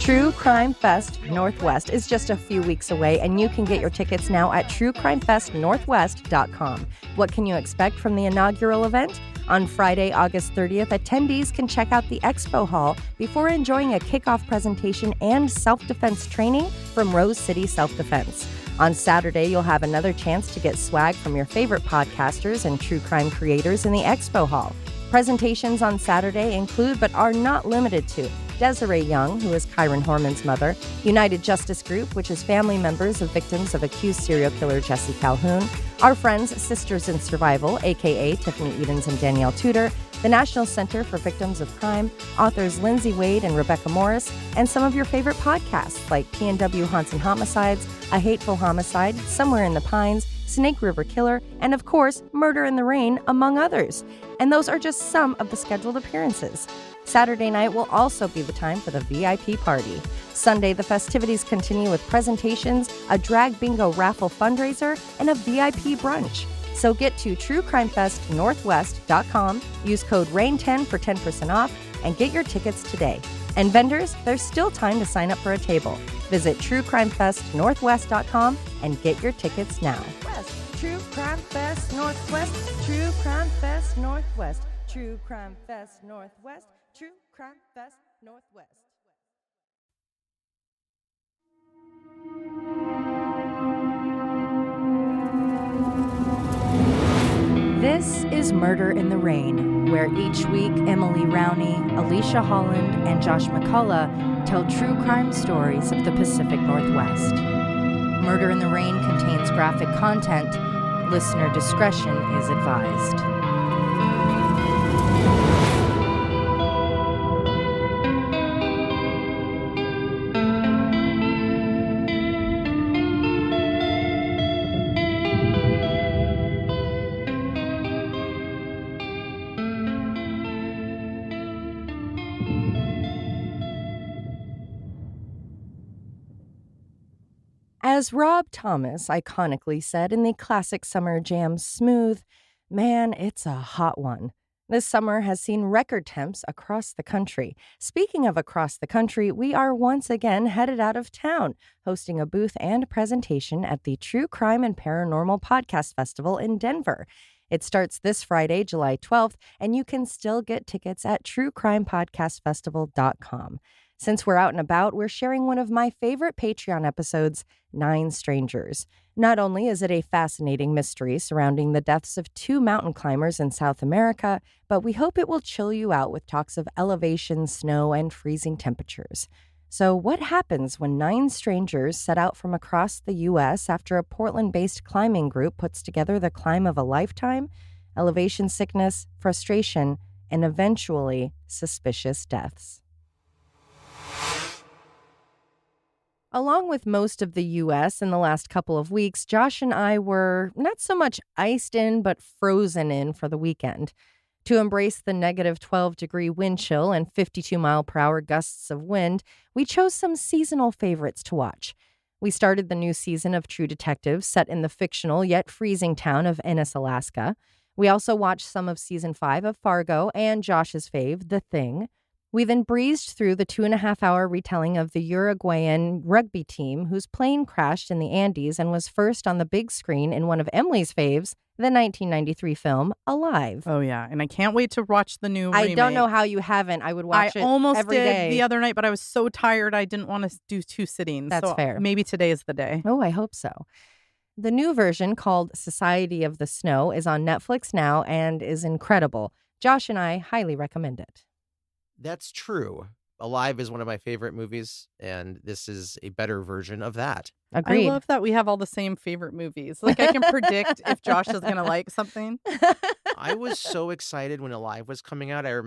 True Crime Fest Northwest is just a few weeks away, and you can get your tickets now at truecrimefestnorthwest.com. What can you expect from the inaugural event? On Friday, August 30th, attendees can check out the expo hall before enjoying a kickoff presentation and self-defense training from Rose City Self-Defense. On Saturday, you'll have another chance to get swag from your favorite podcasters and true crime creators in the expo hall. Presentations on Saturday include, but are not limited to, Desiree Young, who is Kyron Horman's mother, United Justice Group, which is family members of victims of accused serial killer Jesse Calhoun, our friends Sisters in Survival, aka Tiffany Edens and Danielle Tudor, the National Center for Victims of Crime, authors Lindsay Wade and Rebecca Morris, and some of your favorite podcasts like P&W Haunts and Homicides, A Hateful Homicide, Somewhere in the Pines, Snake River Killer, and of course, Murder in the Rain, among others. And those are just some of the scheduled appearances. Saturday night will also be the time for the VIP party. Sunday, the festivities continue with presentations, a drag bingo raffle fundraiser, and a VIP brunch. So get to truecrimefestnorthwest.com, use code RAIN10 for 10% off, and get your tickets today. And vendors, there's still time to sign up for a table. Visit truecrimefestnorthwest.com and get your tickets now. True Crime Fest Northwest, True Crime Fest Northwest, True Crime Fest Northwest, True Crime Fest Northwest. This is Murder in the Rain, where each week Emily Rowney, Alicia Holland, and Josh McCullough tell true crime stories of the Pacific Northwest. Murder in the Rain contains graphic content. Listener discretion is advised. As Rob Thomas iconically said in the classic Summer Jam Smooth, man, it's a hot one. This summer has seen record temps across the country. Speaking of across the country, we are once again headed out of town, hosting a booth and presentation at the True Crime and Paranormal Podcast Festival in Denver. It starts this Friday, July 12th, and you can still get tickets at truecrimepodcastfestival.com. Since we're out and about, we're sharing one of my favorite Patreon episodes, 9 Strangers. Not only is it a fascinating mystery surrounding the deaths of 2 mountain climbers in South America, but we hope it will chill you out with talks of elevation, snow, and freezing temperatures. So what happens when 9 strangers set out from across the U.S. after a Portland-based climbing group puts together the climb of a lifetime? Elevation sickness, frustration, and eventually suspicious deaths. Along with most of the U.S. in the last couple of weeks, Josh and I were not so much iced in, but frozen in for the weekend. To embrace the negative 12-degree wind chill and 52-mile-per-hour gusts of wind, we chose some seasonal favorites to watch. We started the new season of True Detective, set in the fictional yet freezing town of Ennis, Alaska. We also watched some of Season 5 of Fargo and Josh's fave, The Thing. We then breezed through the 2.5-hour retelling of the Uruguayan rugby team whose plane crashed in the Andes and was first on the big screen in one of Emily's faves, the 1993 film Alive. Oh, yeah. And I can't wait to watch the new remake. I don't know how you haven't. I would watch it every day. I almost did the other night, but I was so tired I didn't want to do 2 sittings. That's fair. Maybe today is the day. Oh, I hope so. The new version, called Society of the Snow, is on Netflix now and is incredible. Josh and I highly recommend it. That's true. Alive is one of my favorite movies, and this is a better version of that. Agreed. I love that we have all the same favorite movies. Like, I can predict if Josh is going to like something. I was so excited when Alive was coming out. I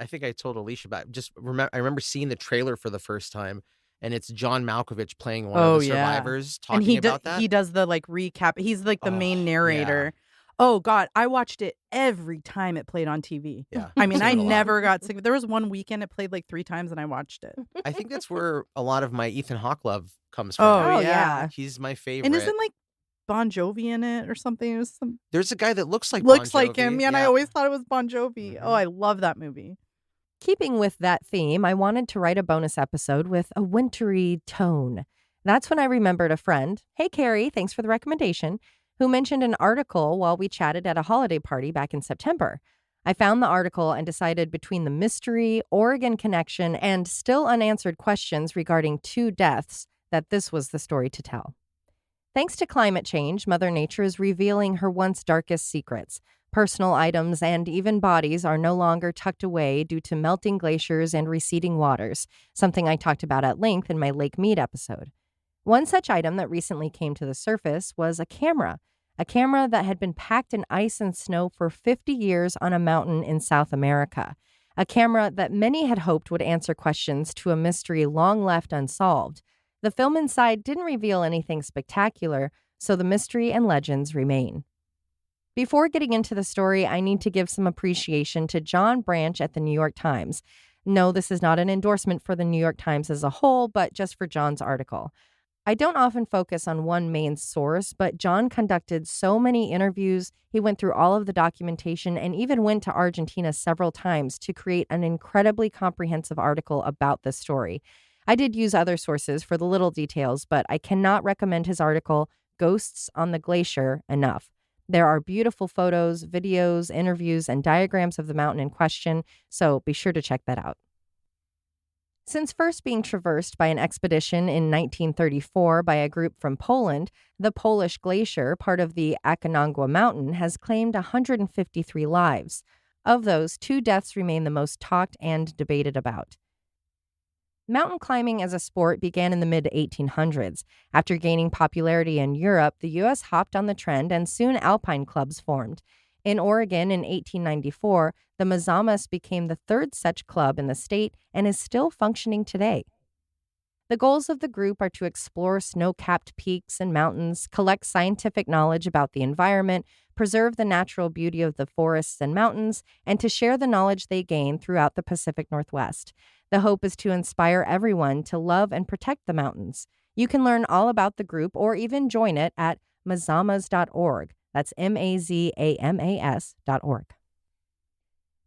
think I told Alicia about it. I remember seeing the trailer for the first time, and it's John Malkovich playing one of the survivors talking about that. He does the recap. He's like the main narrator. Yeah. Oh, God. I watched it every time it played on TV. Yeah. I mean, I never got sick. There was one weekend it played like 3 times and I watched it. I think that's where a lot of my Ethan Hawke love comes from. Oh, yeah. He's my favorite. And isn't like Bon Jovi in it or something? There's a guy that looks like Bon Jovi. Like him. Yeah, and I always thought it was Bon Jovi. Mm-hmm. Oh, I love that movie. Keeping with that theme, I wanted to write a bonus episode with a wintry tone. That's when I remembered a friend, hey Carrie, thanks for the recommendation, who mentioned an article while we chatted at a holiday party back in September. I found the article and decided between the mystery, Oregon connection, and still unanswered questions regarding 2 deaths that this was the story to tell. Thanks to climate change, Mother Nature is revealing her once darkest secrets. Personal items and even bodies are no longer tucked away due to melting glaciers and receding waters, something I talked about at length in my Lake Mead episode. One such item that recently came to the surface was a camera that had been packed in ice and snow for 50 years on a mountain in South America. A camera that many had hoped would answer questions to a mystery long left unsolved. The film inside didn't reveal anything spectacular, so the mystery and legends remain. Before getting into the story, I need to give some appreciation to John Branch at the New York Times. No, this is not an endorsement for the New York Times as a whole, but just for John's article. I don't often focus on one main source, but John conducted so many interviews, he went through all of the documentation, and even went to Argentina several times to create an incredibly comprehensive article about this story. I did use other sources for the little details, but I cannot recommend his article, Ghosts on the Glacier, enough. There are beautiful photos, videos, interviews, and diagrams of the mountain in question, so be sure to check that out. Since first being traversed by an expedition in 1934 by a group from Poland, the Polish Glacier, part of the Aconcagua Mountain, has claimed 153 lives. Of those, 2 deaths remain the most talked and debated about. Mountain climbing as a sport began in the mid-1800s. After gaining popularity in Europe, the U.S. hopped on the trend and soon alpine clubs formed. In Oregon in 1894, the Mazamas became the 3rd such club in the state and is still functioning today. The goals of the group are to explore snow-capped peaks and mountains, collect scientific knowledge about the environment, preserve the natural beauty of the forests and mountains, and to share the knowledge they gain throughout the Pacific Northwest. The hope is to inspire everyone to love and protect the mountains. You can learn all about the group or even join it at mazamas.org. That's mazamas.org.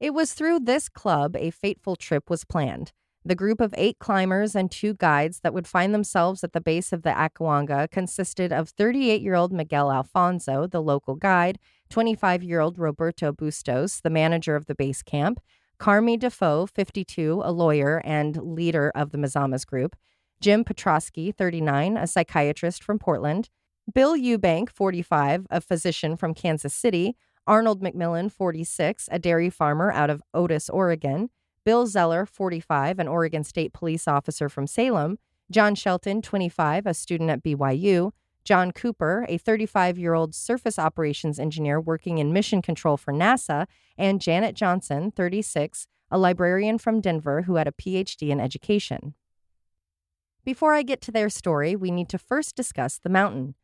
It was through this club a fateful trip was planned. The group of 8 climbers and 2 guides that would find themselves at the base of the Aconcagua consisted of 38-year-old Miguel Alfonso, the local guide, 25-year-old Roberto Bustos, the manager of the base camp, Carmi Defoe, 52, a lawyer and leader of the Mazamas group, Jim Petrosky, 39, a psychiatrist from Portland, Bill Eubank, 45, a physician from Kansas City, Arnold McMillan, 46, a dairy farmer out of Otis, Oregon, Bill Zeller, 45, an Oregon State police officer from Salem, John Shelton, 25, a student at BYU, John Cooper, a 35-year-old surface operations engineer working in mission control for NASA, and Janet Johnson, 36, a librarian from Denver who had a PhD in education. Before I get to their story, we need to first discuss the mountain.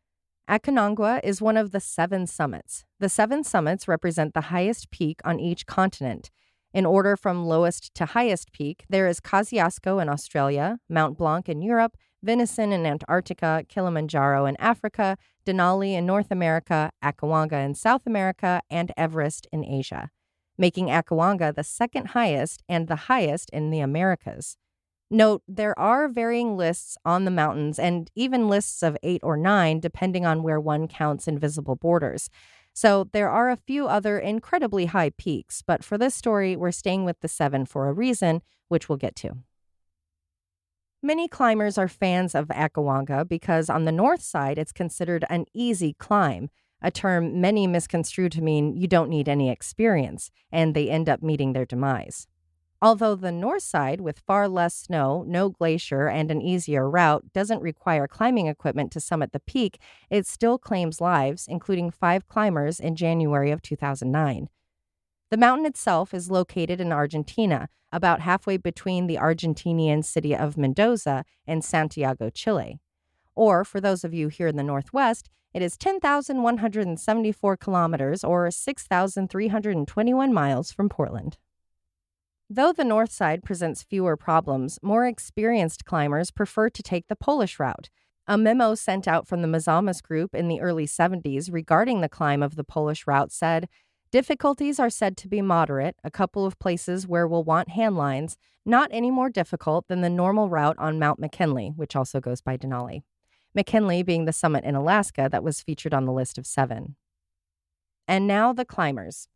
Aconcagua is one of the 7 summits. The 7 summits represent the highest peak on each continent. In order from lowest to highest peak, there is Kosciuszko in Australia, Mount Blanc in Europe, Vinison in Antarctica, Kilimanjaro in Africa, Denali in North America, Aconcagua in South America, and Everest in Asia, making Aconcagua the 2nd highest and the highest in the Americas. Note, there are varying lists on the mountains and even lists of 8 or 9 depending on where one counts invisible borders. So there are a few other incredibly high peaks, but for this story, we're staying with the 7 for a reason, which we'll get to. Many climbers are fans of Aconcagua because on the north side, it's considered an easy climb, a term many misconstrue to mean you don't need any experience, and they end up meeting their demise. Although the north side, with far less snow, no glacier, and an easier route, doesn't require climbing equipment to summit the peak, it still claims lives, including 5 climbers in January of 2009. The mountain itself is located in Argentina, about halfway between the Argentinian city of Mendoza and Santiago, Chile. Or, for those of you here in the Northwest, it is 10,174 kilometers or 6,321 miles from Portland. Though the north side presents fewer problems, more experienced climbers prefer to take the Polish route. A memo sent out from the Mazamas group in the early 70s regarding the climb of the Polish route said, Difficulties are said to be moderate, a couple of places where we'll want hand lines, not any more difficult than the normal route on Mount McKinley, which also goes by Denali. McKinley being the summit in Alaska that was featured on the list of 7. And now the climbers.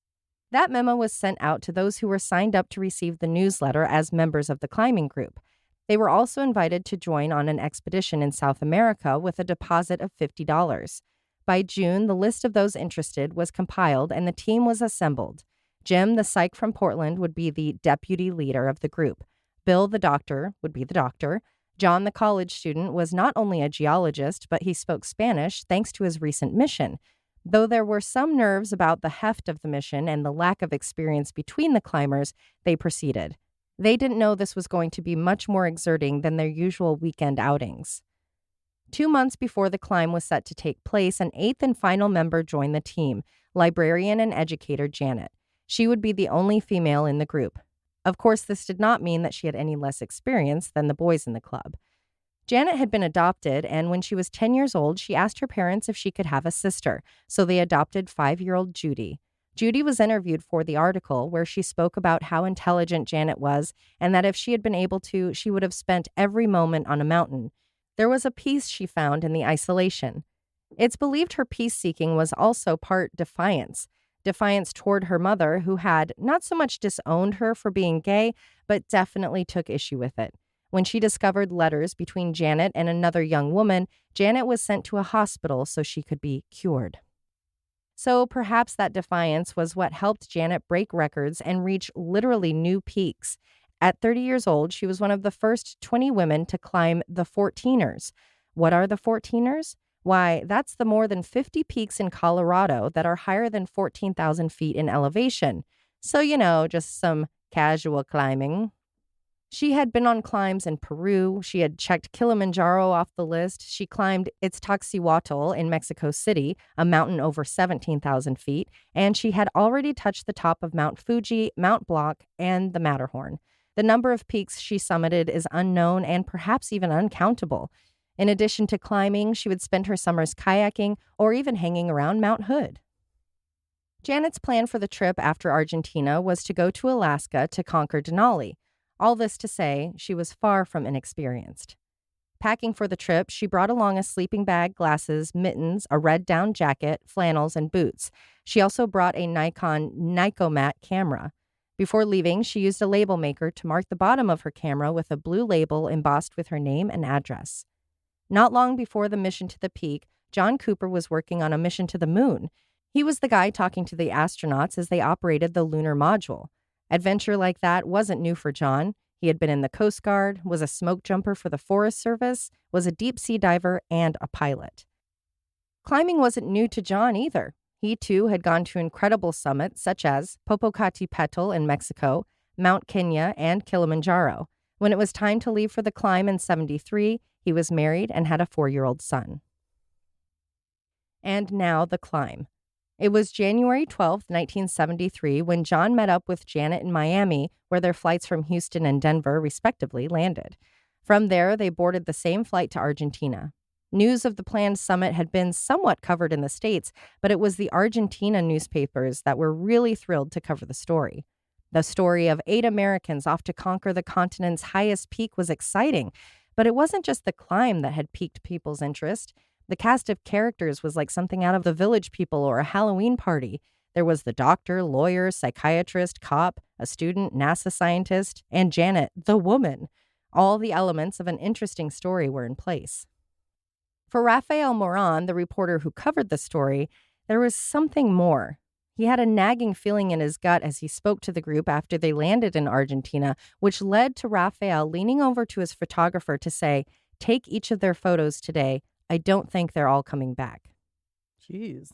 That memo was sent out to those who were signed up to receive the newsletter as members of the climbing group. They were also invited to join on an expedition in South America with a deposit of $50. By June, the list of those interested was compiled and the team was assembled. Jim, the psych from Portland, would be the deputy leader of the group. Bill, the doctor, would be the doctor. John, the college student, was not only a geologist, but he spoke Spanish thanks to his recent mission. Though there were some nerves about the heft of the mission and the lack of experience between the climbers, they proceeded. They didn't know this was going to be much more exerting than their usual weekend outings. 2 months before the climb was set to take place, an 8th and final member joined the team, librarian and educator Janet. She would be the only female in the group. Of course, this did not mean that she had any less experience than the boys in the club. Janet had been adopted, and when she was 10 years old, she asked her parents if she could have a sister, so they adopted 5-year-old Judy. Judy was interviewed for the article where she spoke about how intelligent Janet was and that if she had been able to, she would have spent every moment on a mountain. There was a peace she found in the isolation. It's believed her peace-seeking was also part defiance. Defiance toward her mother, who had not so much disowned her for being gay, but definitely took issue with it. When she discovered letters between Janet and another young woman, Janet was sent to a hospital so she could be cured. So perhaps that defiance was what helped Janet break records and reach literally new peaks. At 30 years old, she was one of the first 20 women to climb the 14ers. What are the 14ers? Why, that's the more than 50 peaks in Colorado that are higher than 14,000 feet in elevation. So, just some casual climbing. She had been on climbs in Peru. She had checked Kilimanjaro off the list. She climbed Iztaccíhuatl in Mexico City, a mountain over 17,000 feet, and she had already touched the top of Mount Fuji, Mount Blanc, and the Matterhorn. The number of peaks she summited is unknown and perhaps even uncountable. In addition to climbing, she would spend her summers kayaking or even hanging around Mount Hood. Janet's plan for the trip after Argentina was to go to Alaska to conquer Denali. All this to say, she was far from inexperienced. Packing for the trip, she brought along a sleeping bag, glasses, mittens, a red down jacket, flannels, and boots. She also brought a Nikon Nicomat camera. Before leaving, she used a label maker to mark the bottom of her camera with a blue label embossed with her name and address. Not long before the mission to the peak, John Cooper was working on a mission to the moon. He was the guy talking to the astronauts as they operated the lunar module. Adventure like that wasn't new for John. He had been in the Coast Guard, was a smoke jumper for the Forest Service, was a deep-sea diver, and a pilot. Climbing wasn't new to John either. He, too, had gone to incredible summits such as Popocatépetl in Mexico, Mount Kenya, and Kilimanjaro. When it was time to leave for the climb in 1973, he was married and had a 4-year-old son. And now the climb. It was January 12, 1973, when John met up with Janet in Miami, where their flights from Houston and Denver, respectively, landed. From there, they boarded the same flight to Argentina. News of the planned summit had been somewhat covered in the States, but it was the Argentina newspapers that were really thrilled to cover the story. The story of 8 Americans off to conquer the continent's highest peak was exciting, but it wasn't just the climb that had piqued people's interest. The cast of characters was like something out of The Village People or a Halloween party. There was the doctor, lawyer, psychiatrist, cop, a student, NASA scientist, and Janet, the woman. All the elements of an interesting story were in place. For Rafael Moran, the reporter who covered the story, there was something more. He had a nagging feeling in his gut as he spoke to the group after they landed in Argentina, which led to Rafael leaning over to his photographer to say, "Take each of their photos today. I don't think they're all coming back." Jeez.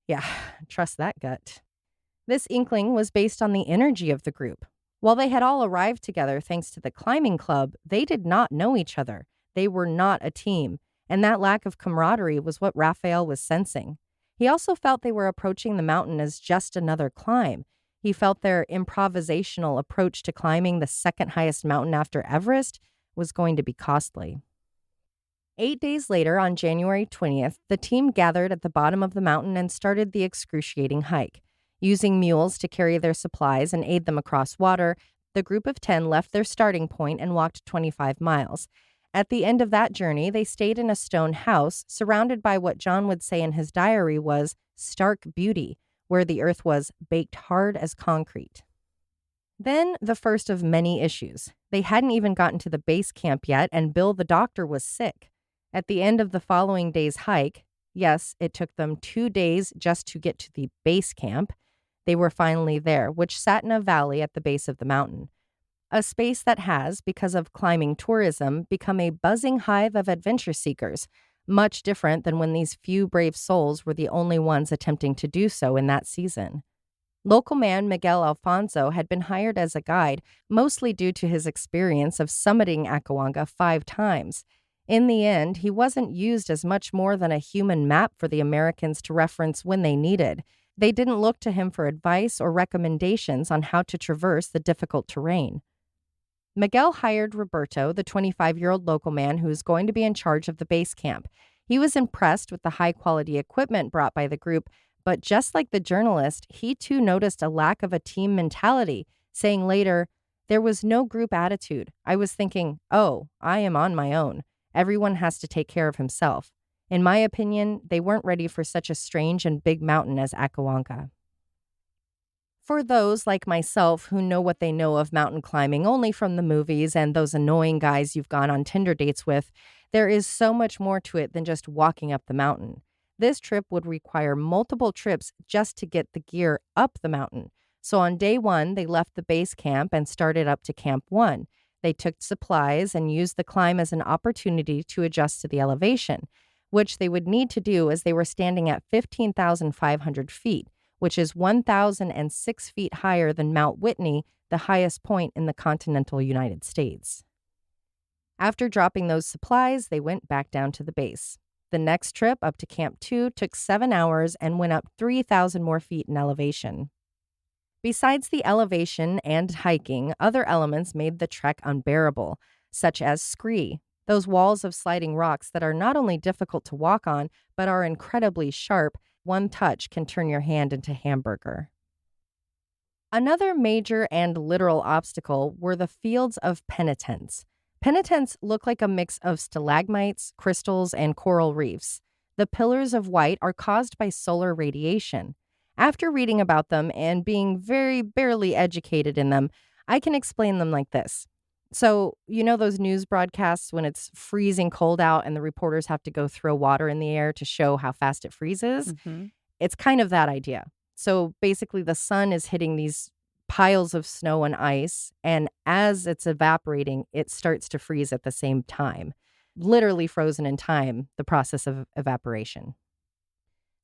Yeah, trust that gut. This inkling was based on the energy of the group. While they had all arrived together thanks to the climbing club, they did not know each other. They were not a team, and that lack of camaraderie was what Rafael was sensing. He also felt they were approaching the mountain as just another climb. He felt their improvisational approach to climbing the second highest mountain after Everest was going to be costly. 8 days later, on January 20th, the team gathered at the bottom of the mountain and started the excruciating hike. Using mules to carry their supplies and aid them across water, the group of 10 left their starting point and walked 25 miles. At the end of that journey, they stayed in a stone house surrounded by what John would say in his diary was stark beauty, where the earth was baked hard as concrete. Then the first of many issues. They hadn't even gotten to the base camp yet, and Bill the doctor was sick. At the end of the following day's hike, yes, it took them 2 days just to get to the base camp, they were finally there, which sat in a valley at the base of the mountain. A space that has, because of climbing tourism, become a buzzing hive of adventure seekers, much different than when these few brave souls were the only ones attempting to do so in that season. Local man Miguel Alfonso had been hired as a guide, mostly due to his experience of summiting Akawanga 5 times. In the end, he wasn't used as much more than a human map for the Americans to reference when they needed. They didn't look to him for advice or recommendations on how to traverse the difficult terrain. Miguel hired Roberto, the 25-year-old local man who was going to be in charge of the base camp. He was impressed with the high-quality equipment brought by the group, but just like the journalist, he too noticed a lack of a team mentality, saying later, "There was no group attitude. I was thinking, oh, I am on my own. Everyone has to take care of himself." In my opinion, they weren't ready for such a strange and big mountain as Akawanga. For those like myself who know what they know of mountain climbing only from the movies and those annoying guys you've gone on Tinder dates with, there is so much more to it than just walking up the mountain. This trip would require multiple trips just to get the gear up the mountain. So on day 1, they left the base camp and started up to Camp 1. They took supplies and used the climb as an opportunity to adjust to the elevation, which they would need to do as they were standing at 15,500 feet, which is 1,006 feet higher than Mount Whitney, the highest point in the continental United States. After dropping those supplies, they went back down to the base. The next trip up to Camp 2 took 7 hours and went up 3,000 more feet in elevation. Besides the elevation and hiking, other elements made the trek unbearable, such as scree, those walls of sliding rocks that are not only difficult to walk on, but are incredibly sharp. One touch can turn your hand into hamburger. Another major and literal obstacle were the fields of penitents. Penitents look like a mix of stalagmites, crystals, and coral reefs. The pillars of white are caused by solar radiation. After reading about them and being very barely educated in them, I can explain them like this. So, you know those news broadcasts when it's freezing cold out and the reporters have to go throw water in the air to show how fast it freezes? Mm-hmm. It's kind of that idea. So basically the sun is hitting these piles of snow and ice, and as it's evaporating, it starts to freeze at the same time. Literally frozen in time, the process of evaporation.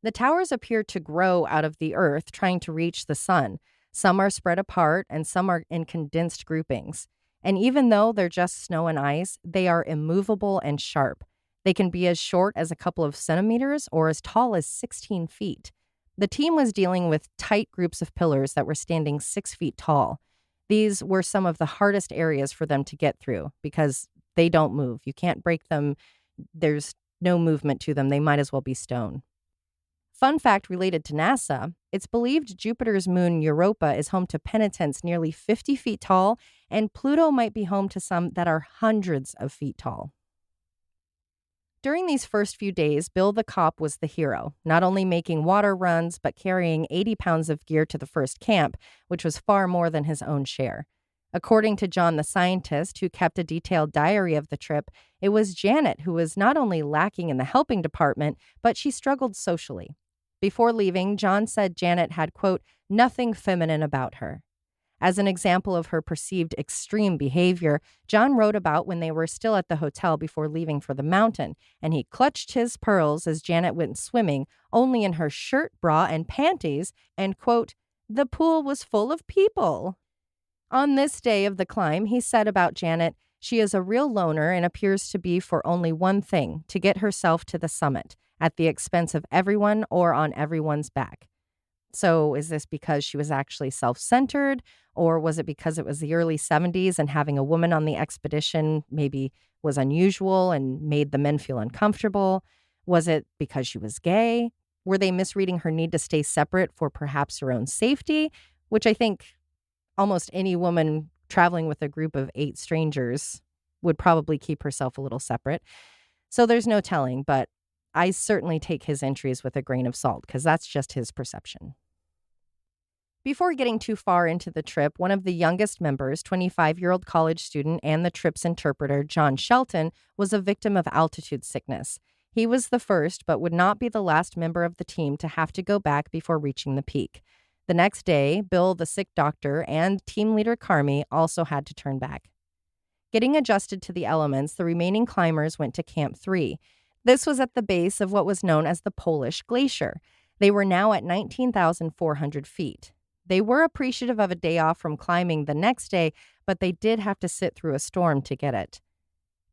The towers appear to grow out of the earth, trying to reach the sun. Some are spread apart, and some are in condensed groupings. And even though they're just snow and ice, they are immovable and sharp. They can be as short as a couple of centimeters or as tall as 16 feet. The team was dealing with tight groups of pillars that were standing 6 feet tall. These were some of the hardest areas for them to get through because they don't move. You can't break them. There's no movement to them. They might as well be stone. Fun fact related to NASA, it's believed Jupiter's moon Europa is home to penitents nearly 50 feet tall, and Pluto might be home to some that are hundreds of feet tall. During these first few days, Bill the cop was the hero, not only making water runs, but carrying 80 pounds of gear to the first camp, which was far more than his own share. According to John the scientist, who kept a detailed diary of the trip, it was Janet who was not only lacking in the helping department, but she struggled socially. Before leaving, John said Janet had, quote, nothing feminine about her. As an example of her perceived extreme behavior, John wrote about when they were still at the hotel before leaving for the mountain, and he clutched his pearls as Janet went swimming, only in her shirt, bra, and panties, and, quote, the pool was full of people. On this day of the climb, he said about Janet, she is a real loner and appears to be for only one thing, to get herself to the summit, at the expense of everyone or on everyone's back. So is this because she was actually self-centered, or was it because it was the early 70s and having a woman on the expedition maybe was unusual and made the men feel uncomfortable? Was it because she was gay? Were they misreading her need to stay separate for perhaps her own safety? Which I think almost any woman traveling with a group of 8 strangers would probably keep herself a little separate. So there's no telling, but I certainly take his entries with a grain of salt because that's just his perception. Before getting too far into the trip, one of the youngest members, 25-year-old college student and the trip's interpreter, John Shelton, was a victim of altitude sickness. He was the first, but would not be the last member of the team to have to go back before reaching the peak. The next day, Bill, the sick doctor, and team leader Carmi also had to turn back. Getting adjusted to the elements, the remaining climbers went to Camp 3. This was at the base of what was known as the Polish Glacier. They were now at 19,400 feet. They were appreciative of a day off from climbing the next day, but they did have to sit through a storm to get it.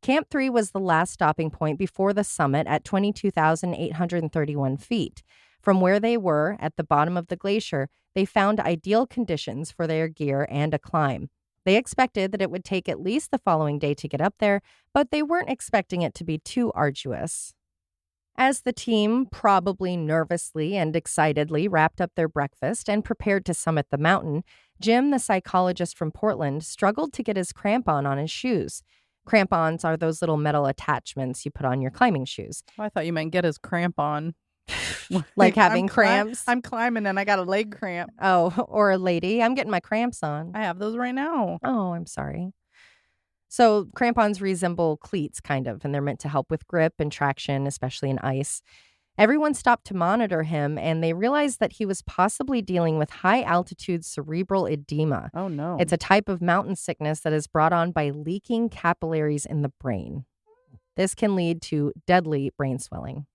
Camp 3 was the last stopping point before the summit at 22,831 feet. From where they were, at the bottom of the glacier, they found ideal conditions for their gear and a climb. They expected that it would take at least the following day to get up there, but they weren't expecting it to be too arduous. As the team, probably nervously and excitedly, wrapped up their breakfast and prepared to summit the mountain, Jim, the psychologist from Portland, struggled to get his crampon on his shoes. Crampons are those little metal attachments you put on your climbing shoes. Oh, I thought you meant get his cramp on. Like having cramps? I'm climbing and I got a leg cramp. Oh, or a lady. I'm getting my cramps on. I have those right now. Oh, I'm sorry. So crampons resemble cleats, kind of, and they're meant to help with grip and traction, especially in ice. Everyone stopped to monitor him, and they realized that he was possibly dealing with high-altitude cerebral edema. Oh, no. It's a type of mountain sickness that is brought on by leaking capillaries in the brain. This can lead to deadly brain swelling.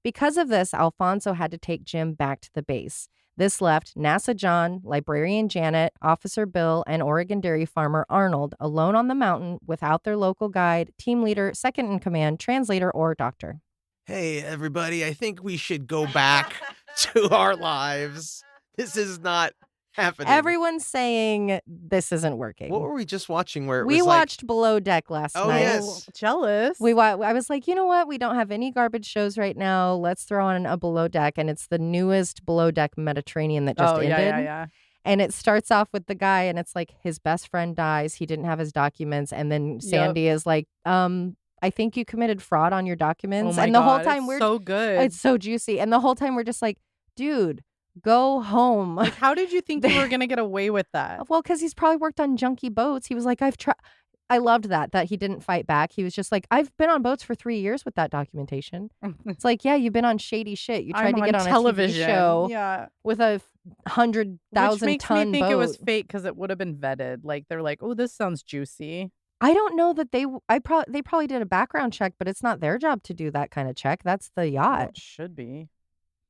Because of this, Alfonso had to take Jim back to the base. This left NASA John, librarian Janet, Officer Bill, and Oregon dairy farmer Arnold alone on the mountain without their local guide, team leader, second in command, translator, or doctor. Hey, everybody, I think we should go back to our lives. This is not happening. Everyone's saying this isn't working. What were we just watching where it we was watched Below Deck last Oh, night. yes. Jealous. I was like, you know what? We don't have any garbage shows right now. Let's throw on a Below Deck. And it's the newest Below Deck Mediterranean that just ended. Yeah. And it starts off with the guy, and it's like his best friend dies. He didn't have his documents. And then Sandy is like, I think you committed fraud on your documents. Oh my and the God, whole time it's so good. It's so juicy. And the whole time we're just like, dude, go home. Like, how did you think you were going to get away with that? Well, because he's probably worked on junky boats. He was like, I loved that he didn't fight back. He was just like, I've been on boats for 3 years with that documentation. It's like, yeah, you've been on shady shit. You tried to get on television. A TV show with a 100,000 ton boat. Which makes me think it was fake because it would have been vetted. Like, they're like, oh, this sounds juicy. I don't know that they probably did a background check, but it's not their job to do that kind of check. That's the yacht. Well, it should be.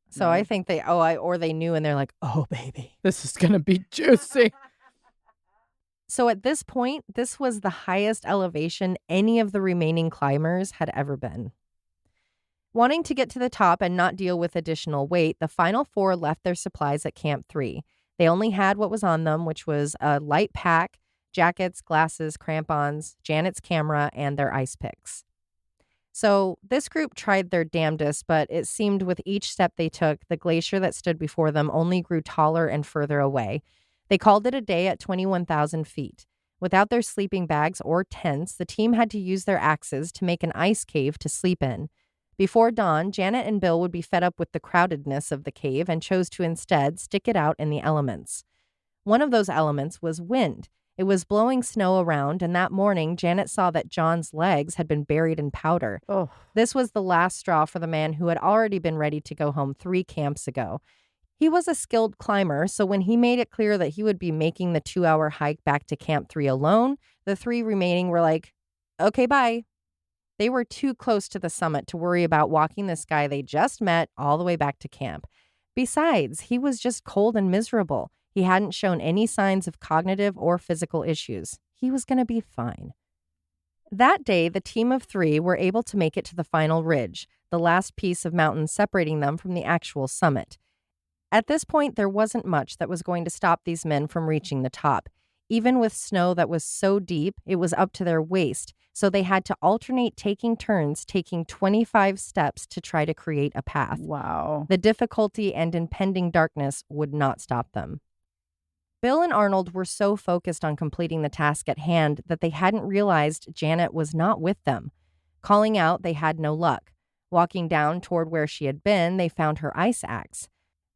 So I think they knew and they're like, oh, baby, this is going to be juicy. So at this point, this was the highest elevation any of the remaining climbers had ever been. Wanting to get to the top and not deal with additional weight, the final 4 left their supplies at Camp 3. They only had what was on them, which was a light pack, jackets, glasses, crampons, Janet's camera, and their ice picks. So this group tried their damnedest, but it seemed with each step they took, the glacier that stood before them only grew taller and further away. They called it a day at 21,000 feet. Without their sleeping bags or tents, the team had to use their axes to make an ice cave to sleep in. Before dawn, Janet and Bill would be fed up with the crowdedness of the cave and chose to instead stick it out in the elements. One of those elements was wind. It was blowing snow around, and that morning, Janet saw that John's legs had been buried in powder. Oh. This was the last straw for the man who had already been ready to go home 3 camps ago. He was a skilled climber, so when he made it clear that he would be making the 2-hour hike back to Camp 3 alone, the 3 remaining were like, okay, bye. They were too close to the summit to worry about walking this guy they just met all the way back to camp. Besides, he was just cold and miserable. He hadn't shown any signs of cognitive or physical issues. He was going to be fine. That day, the team of 3 were able to make it to the final ridge, the last piece of mountain separating them from the actual summit. At this point, there wasn't much that was going to stop these men from reaching the top. Even with snow that was so deep, it was up to their waist, so they had to alternate taking turns, taking 25 steps to try to create a path. Wow. The difficulty and impending darkness would not stop them. Bill and Arnold were so focused on completing the task at hand that they hadn't realized Janet was not with them. Calling out, they had no luck. Walking down toward where she had been, they found her ice axe.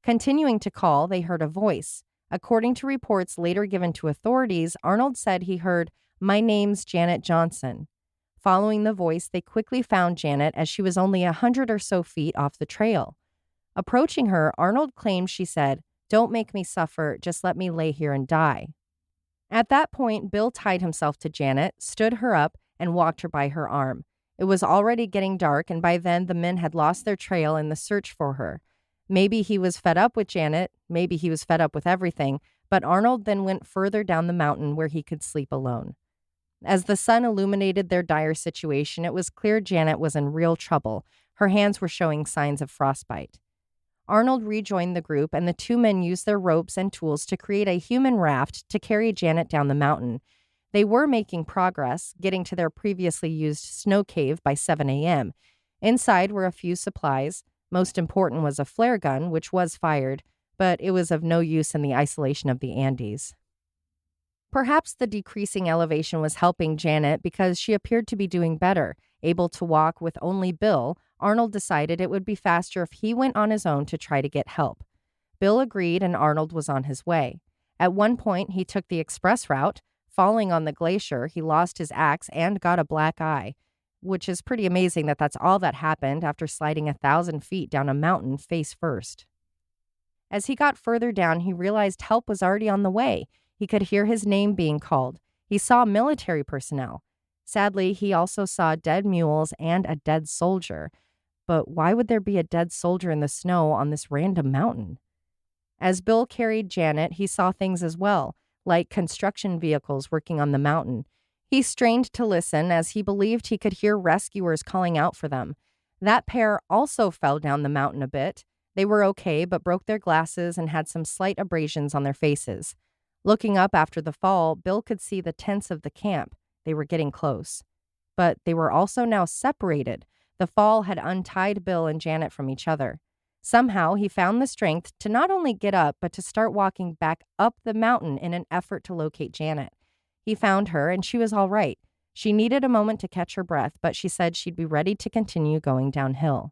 Continuing to call, they heard a voice. According to reports later given to authorities, Arnold said he heard, "My name's Janet Johnson." Following the voice, they quickly found Janet as she was only 100 or so feet off the trail. Approaching her, Arnold claimed she said, "Don't make me suffer, just let me lay here and die." At that point, Bill tied himself to Janet, stood her up, and walked her by her arm. It was already getting dark, and by then the men had lost their trail in the search for her. Maybe he was fed up with Janet, maybe he was fed up with everything, but Arnold then went further down the mountain where he could sleep alone. As the sun illuminated their dire situation, it was clear Janet was in real trouble. Her hands were showing signs of frostbite. Arnold rejoined the group, and the two men used their ropes and tools to create a human raft to carry Janet down the mountain. They were making progress, getting to their previously used snow cave by 7 a.m. Inside were a few supplies. Most important was a flare gun, which was fired, but it was of no use in the isolation of the Andes. Perhaps the decreasing elevation was helping Janet because she appeared to be doing better. Able to walk with only Bill, Arnold decided it would be faster if he went on his own to try to get help. Bill agreed, and Arnold was on his way. At one point, he took the express route. Falling on the glacier, he lost his axe and got a black eye, which is pretty amazing that that's all that happened after sliding 1,000 feet down a mountain face first. As he got further down, he realized help was already on the way. He could hear his name being called. He saw military personnel. Sadly, he also saw dead mules and a dead soldier. But why would there be a dead soldier in the snow on this random mountain? As Bill carried Janet, he saw things as well, like construction vehicles working on the mountain. He strained to listen as he believed he could hear rescuers calling out for them. That pair also fell down the mountain a bit. They were okay, but broke their glasses and had some slight abrasions on their faces. Looking up after the fall, Bill could see the tents of the camp. They were getting close. But they were also now separated. The fall had untied Bill and Janet from each other. Somehow, he found the strength to not only get up, but to start walking back up the mountain in an effort to locate Janet. He found her, and she was all right. She needed a moment to catch her breath, but she said she'd be ready to continue going downhill.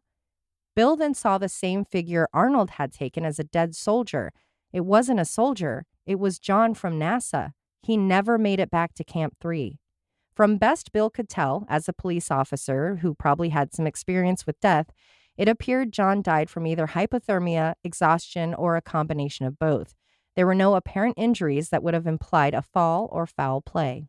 Bill then saw the same figure Arnold had taken as a dead soldier. It wasn't a soldier. It was John from NASA. He never made it back to Camp 3. From best Bill could tell, as a police officer who probably had some experience with death, it appeared John died from either hypothermia, exhaustion, or a combination of both. There were no apparent injuries that would have implied a fall or foul play.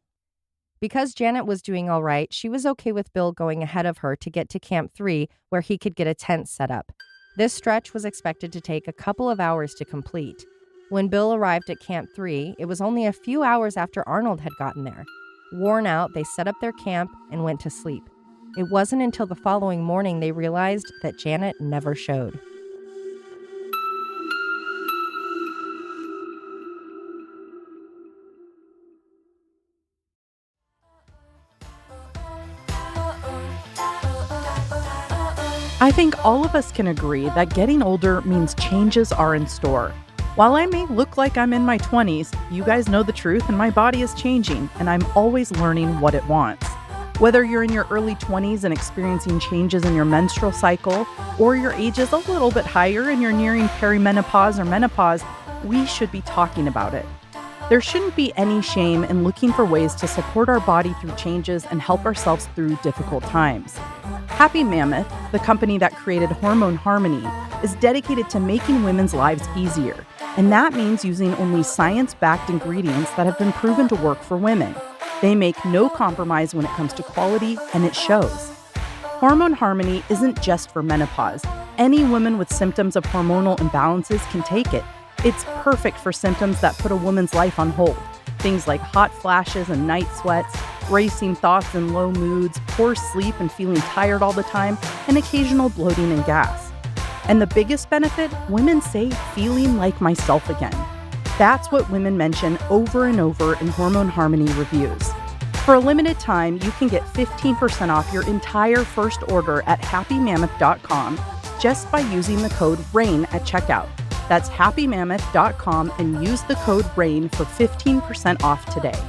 Because Janet was doing all right, she was okay with Bill going ahead of her to get to Camp 3, where he could get a tent set up. This stretch was expected to take a couple of hours to complete. When Bill arrived at Camp 3, it was only a few hours after Arnold had gotten there. Worn out, they set up their camp and went to sleep. It wasn't until the following morning they realized that Janet never showed. I think all of us can agree that getting older means changes are in store. While I may look like I'm in my 20s, you guys know the truth and my body is changing, and I'm always learning what it wants. Whether you're in your early 20s and experiencing changes in your menstrual cycle, or your age is a little bit higher and you're nearing perimenopause or menopause, we should be talking about it. There shouldn't be any shame in looking for ways to support our body through changes and help ourselves through difficult times. Happy Mammoth, the company that created Hormone Harmony, is dedicated to making women's lives easier, and that means using only science-backed ingredients that have been proven to work for women. They make no compromise when it comes to quality, and it shows. Hormone Harmony isn't just for menopause. Any woman with symptoms of hormonal imbalances can take it. It's perfect for symptoms that put a woman's life on hold. Things like hot flashes and night sweats, racing thoughts and low moods, poor sleep and feeling tired all the time, and occasional bloating and gas. And the biggest benefit, women say feeling like myself again. That's what women mention over and over in Hormone Harmony reviews. For a limited time, you can get 15% off your entire first order at happymammoth.com just by using the code RAIN at checkout. That's happymammoth.com and use the code RAIN for 15% off today.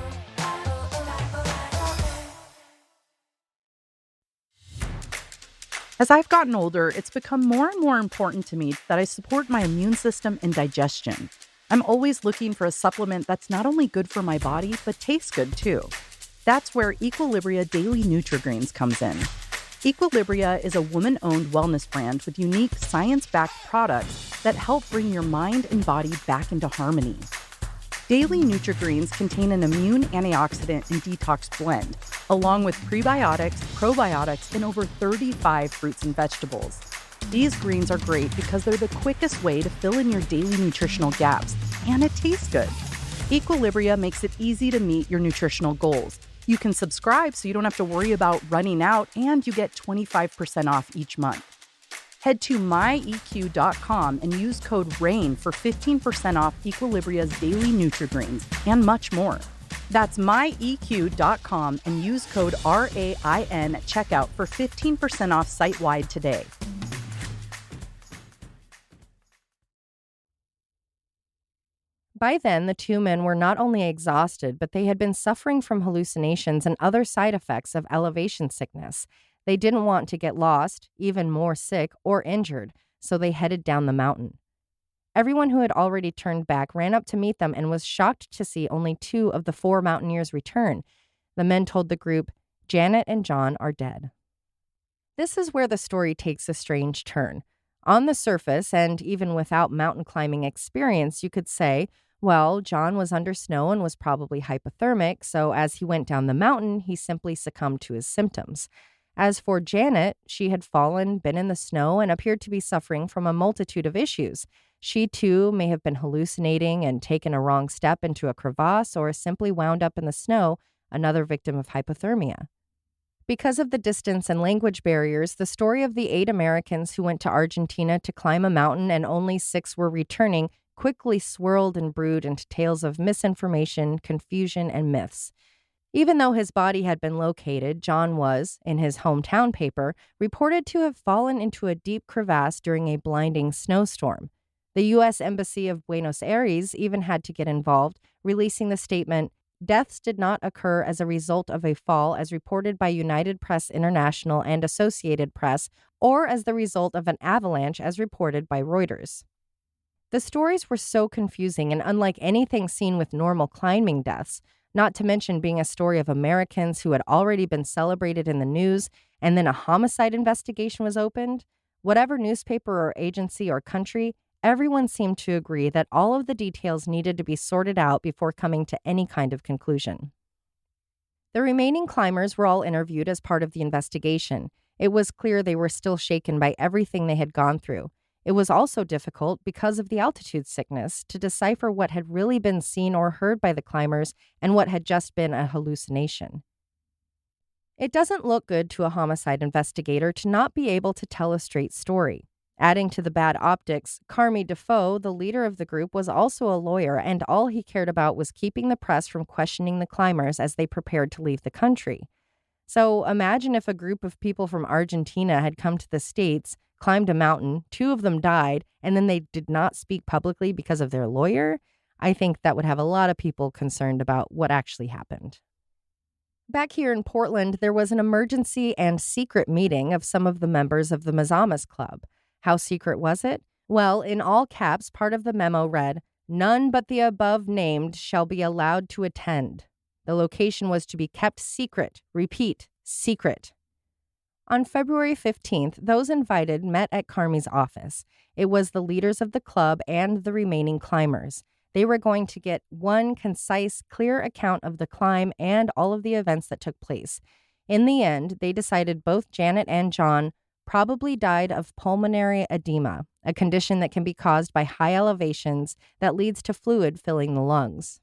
As I've gotten older, it's become more and more important to me that I support my immune system and digestion. I'm always looking for a supplement that's not only good for my body, but tastes good too. That's where Equilibria Daily Nutri-Greens comes in. Equilibria is a woman-owned wellness brand with unique science-backed products that help bring your mind and body back into harmony. Daily Nutri-Greens contain an immune antioxidant and detox blend, along with prebiotics, probiotics, and over 35 fruits and vegetables. These greens are great because they're the quickest way to fill in your daily nutritional gaps, and it tastes good. Equilibria makes it easy to meet your nutritional goals. You can subscribe so you don't have to worry about running out, and you get 25% off each month. Head to myeq.com and use code RAIN for 15% off Equilibria's Daily Nutri-Greens and much more. That's myeq.com and use code RAIN at checkout for 15% off site-wide today. By then, the two men were not only exhausted, but they had been suffering from hallucinations and other side effects of elevation sickness. They didn't want to get lost, even more sick, or injured, so they headed down the mountain. Everyone who had already turned back ran up to meet them and was shocked to see only 2 of the 4 mountaineers return. The men told the group, "Janet and John are dead." This is where the story takes a strange turn. On the surface, and even without mountain climbing experience, you could say, well, John was under snow and was probably hypothermic, so as he went down the mountain, he simply succumbed to his symptoms. As for Janet, she had fallen, been in the snow, and appeared to be suffering from a multitude of issues. She, too, may have been hallucinating and taken a wrong step into a crevasse or simply wound up in the snow, another victim of hypothermia. Because of the distance and language barriers, the story of the 8 Americans who went to Argentina to climb a mountain and only 6 were returning quickly swirled and brewed into tales of misinformation, confusion, and myths. Even though his body had been located, John was, in his hometown paper, reported to have fallen into a deep crevasse during a blinding snowstorm. The U.S. Embassy of Buenos Aires even had to get involved, releasing the statement, "Deaths did not occur as a result of a fall as reported by United Press International and Associated Press, or as the result of an avalanche as reported by Reuters." The stories were so confusing and unlike anything seen with normal climbing deaths, not to mention being a story of Americans who had already been celebrated in the news, and then a homicide investigation was opened. Whatever newspaper or agency or country, everyone seemed to agree that all of the details needed to be sorted out before coming to any kind of conclusion. The remaining climbers were all interviewed as part of the investigation. It was clear they were still shaken by everything they had gone through. It was also difficult, because of the altitude sickness, to decipher what had really been seen or heard by the climbers and what had just been a hallucination. It doesn't look good to a homicide investigator to not be able to tell a straight story. Adding to the bad optics, Carmi Defoe, the leader of the group, was also a lawyer, and all he cared about was keeping the press from questioning the climbers as they prepared to leave the country. So imagine if a group of people from Argentina had come to the States, climbed a mountain, 2 of them died, and then they did not speak publicly because of their lawyer. I think that would have a lot of people concerned about what actually happened. Back here in Portland, there was an emergency and secret meeting of some of the members of the Mazamas Club. How secret was it? Well, in all caps, part of the memo read, "None but the above named shall be allowed to attend." The location was to be kept secret. Repeat, secret. On February 15th, those invited met at Carmi's office. It was the leaders of the club and the remaining climbers. They were going to get one concise, clear account of the climb and all of the events that took place. In the end, they decided both Janet and John probably died of pulmonary edema, a condition that can be caused by high elevations that leads to fluid filling the lungs.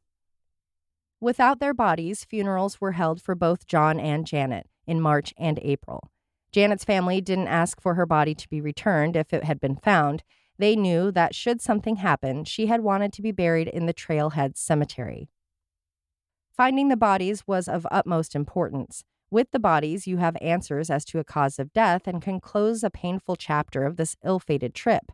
Without their bodies, funerals were held for both John and Janet in March and April. Janet's family didn't ask for her body to be returned if it had been found. They knew that should something happen, she had wanted to be buried in the Trailhead Cemetery. Finding the bodies was of utmost importance. With the bodies, you have answers as to a cause of death and can close a painful chapter of this ill-fated trip.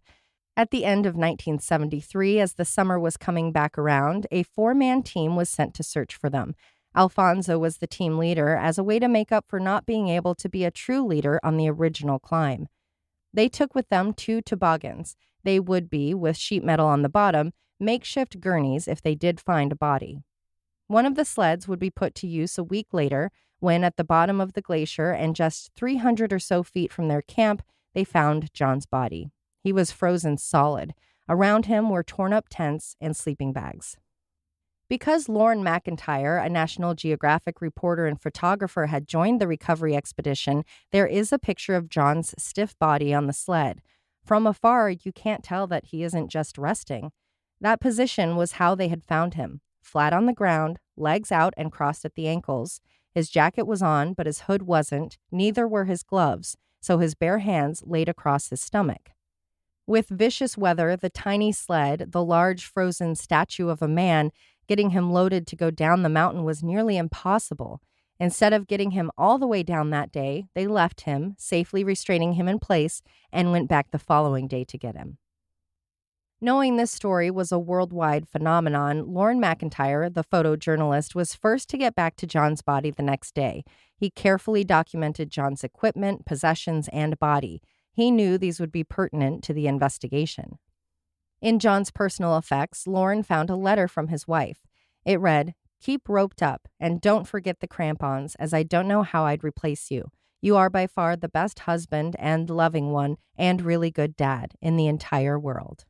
At the end of 1973, as the summer was coming back around, a 4-man team was sent to search for them. Alfonso was the team leader as a way to make up for not being able to be a true leader on the original climb. They took with them 2 toboggans. They would be, with sheet metal on the bottom, makeshift gurneys if they did find a body. One of the sleds would be put to use a week later when, at the bottom of the glacier and just 300 or so feet from their camp, they found John's body. He was frozen solid. Around him were torn-up tents and sleeping bags. Because Lauren McIntyre, a National Geographic reporter and photographer, had joined the recovery expedition, there is a picture of John's stiff body on the sled. From afar, you can't tell that he isn't just resting. That position was how they had found him, flat on the ground, legs out and crossed at the ankles. His jacket was on, but his hood wasn't, neither were his gloves, so his bare hands laid across his stomach. With vicious weather, the tiny sled, the large frozen statue of a man, getting him loaded to go down the mountain was nearly impossible. Instead of getting him all the way down that day, they left him, safely restraining him in place, and went back the following day to get him. Knowing this story was a worldwide phenomenon, Lauren McIntyre, the photojournalist, was first to get back to John's body the next day. He carefully documented John's equipment, possessions, and body. He knew these would be pertinent to the investigation. In John's personal effects, Lauren found a letter from his wife. It read, "Keep roped up, and don't forget the crampons, as I don't know how I'd replace you. You are by far the best husband and loving one and really good dad in the entire world."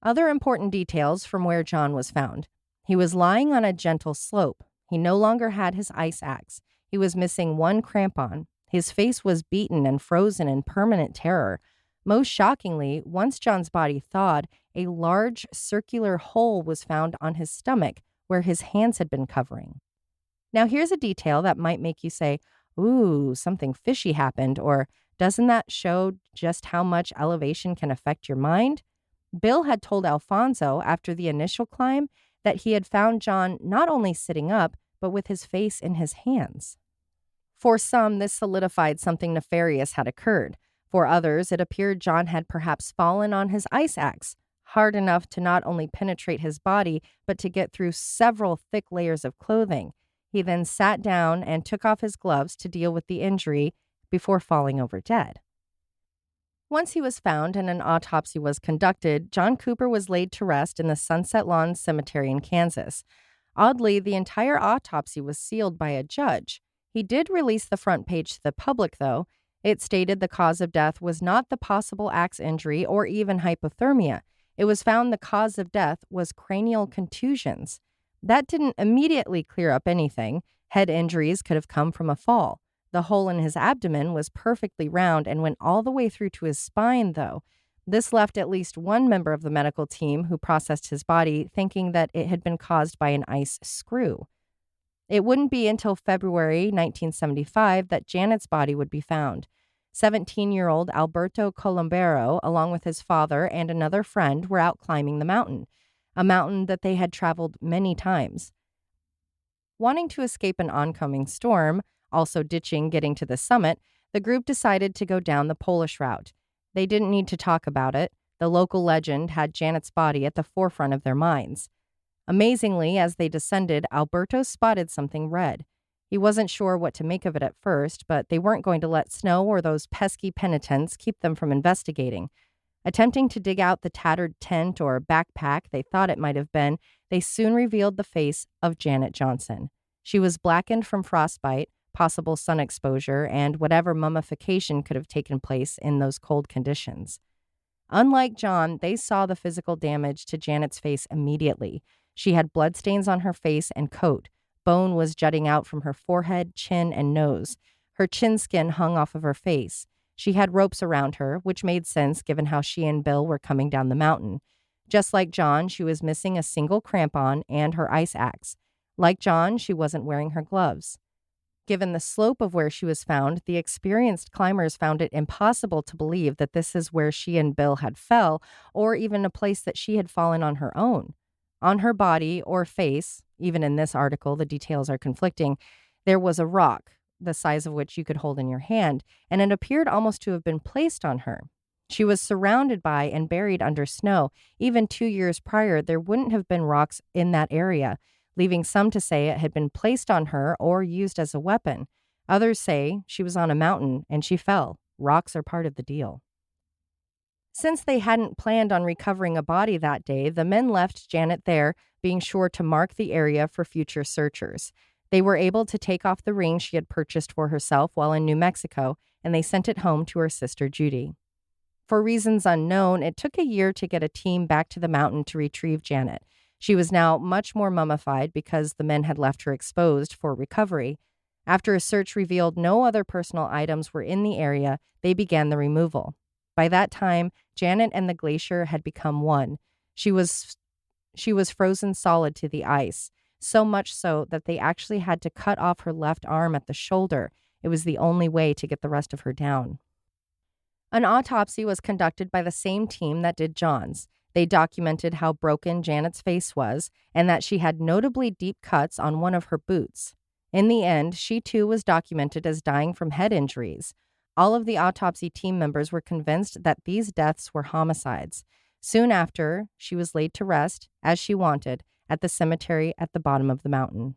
Other important details from where John was found. He was lying on a gentle slope. He no longer had his ice axe. He was missing one crampon. His face was beaten and frozen in permanent terror. Most shockingly, once John's body thawed, a large circular hole was found on his stomach where his hands had been covering. Now here's a detail that might make you say, "Ooh, something fishy happened," or "Doesn't that show just how much elevation can affect your mind?" Bill had told Alfonso after the initial climb that he had found John not only sitting up, but with his face in his hands. For some, this solidified something nefarious had occurred. For others, it appeared John had perhaps fallen on his ice axe, hard enough to not only penetrate his body, but to get through several thick layers of clothing. He then sat down and took off his gloves to deal with the injury before falling over dead. Once he was found and an autopsy was conducted, John Cooper was laid to rest in the Sunset Lawn Cemetery in Kansas. Oddly, the entire autopsy was sealed by a judge. He did release the front page to the public, though. It stated the cause of death was not the possible axe injury or even hypothermia. It was found the cause of death was cranial contusions. That didn't immediately clear up anything. Head injuries could have come from a fall. The hole in his abdomen was perfectly round and went all the way through to his spine, though. This left at least one member of the medical team who processed his body thinking that it had been caused by an ice screw. It wouldn't be until February 1975 that Janet's body would be found. 17-year-old Alberto Colombero, along with his father and another friend, were out climbing the mountain, a mountain that they had traveled many times. Wanting to escape an oncoming storm, also ditching getting to the summit, the group decided to go down the Polish route. They didn't need to talk about it. The local legend had Janet's body at the forefront of their minds. Amazingly, as they descended, Alberto spotted something red. He wasn't sure what to make of it at first, but they weren't going to let snow or those pesky penitents keep them from investigating. Attempting to dig out the tattered tent or backpack they thought it might have been, they soon revealed the face of Janet Johnson. She was blackened from frostbite, possible sun exposure, and whatever mummification could have taken place in those cold conditions. Unlike John, they saw the physical damage to Janet's face immediately. She had bloodstains on her face and coat. Bone was jutting out from her forehead, chin, and nose. Her chin skin hung off of her face. She had ropes around her, which made sense given how she and Bill were coming down the mountain. Just like John, she was missing a single crampon and her ice axe. Like John, she wasn't wearing her gloves. Given the slope of where she was found, the experienced climbers found it impossible to believe that this is where she and Bill had fell, or even a place that she had fallen on her own. On her body or face, even in this article, the details are conflicting, there was a rock, the size of which you could hold in your hand, and it appeared almost to have been placed on her. She was surrounded by and buried under snow. Even 2 years prior, there wouldn't have been rocks in that area, leaving some to say it had been placed on her or used as a weapon. Others say she was on a mountain and she fell. Rocks are part of the deal. Since they hadn't planned on recovering a body that day, the men left Janet there, being sure to mark the area for future searchers. They were able to take off the ring she had purchased for herself while in New Mexico, and they sent it home to her sister Judy. For reasons unknown, it took a year to get a team back to the mountain to retrieve Janet. She was now much more mummified because the men had left her exposed for recovery. After a search revealed no other personal items were in the area, they began the removal. By that time, Janet and the glacier had become one. She was frozen solid to the ice, so much so that they actually had to cut off her left arm at the shoulder. It was the only way to get the rest of her down. An autopsy was conducted by the same team that did John's. They documented how broken Janet's face was and that she had notably deep cuts on one of her boots. In the end, she too was documented as dying from head injuries. All of the autopsy team members were convinced that these deaths were homicides. Soon after, she was laid to rest, as she wanted, at the cemetery at the bottom of the mountain.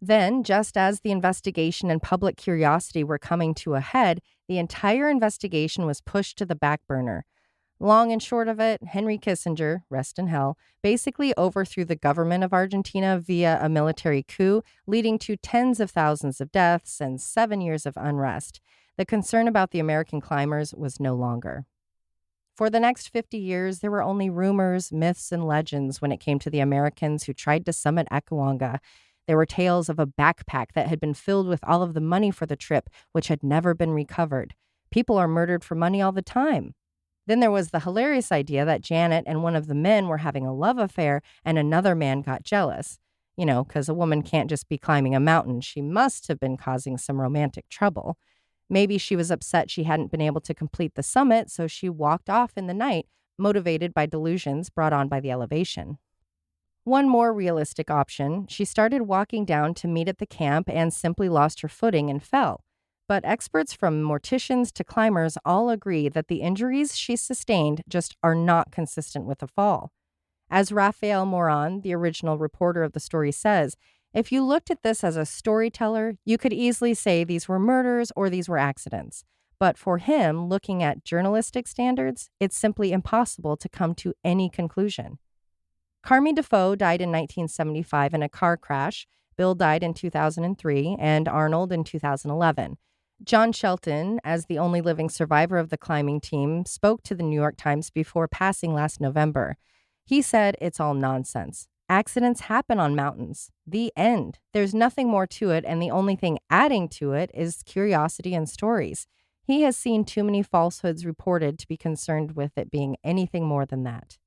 Then, just as the investigation and public curiosity were coming to a head, the entire investigation was pushed to the back burner. Long and short of it, Henry Kissinger, rest in hell, basically overthrew the government of Argentina via a military coup, leading to tens of thousands of deaths and 7 years of unrest. The concern about the American climbers was no longer. For the next 50 years, there were only rumors, myths, and legends when it came to the Americans who tried to summit Akawanga. There were tales of a backpack that had been filled with all of the money for the trip, which had never been recovered. People are murdered for money all the time. Then there was the hilarious idea that Janet and one of the men were having a love affair and another man got jealous. You know, because a woman can't just be climbing a mountain. She must have been causing some romantic trouble. Maybe she was upset she hadn't been able to complete the summit, so she walked off in the night, motivated by delusions brought on by the elevation. One more realistic option, she started walking down to meet at the camp and simply lost her footing and fell. But experts from morticians to climbers all agree that the injuries she sustained just are not consistent with a fall. As Raphael Moran, the original reporter of the story, says, if you looked at this as a storyteller, you could easily say these were murders or these were accidents. But for him, looking at journalistic standards, it's simply impossible to come to any conclusion. Carmi Defoe died in 1975 in a car crash. Bill died in 2003 and Arnold in 2011. John Shelton, as the only living survivor of the climbing team, spoke to the New York Times before passing last November. He said it's all nonsense. Accidents happen on mountains. The end. There's nothing more to it, and the only thing adding to it is curiosity and stories. He has seen too many falsehoods reported to be concerned with it being anything more than that.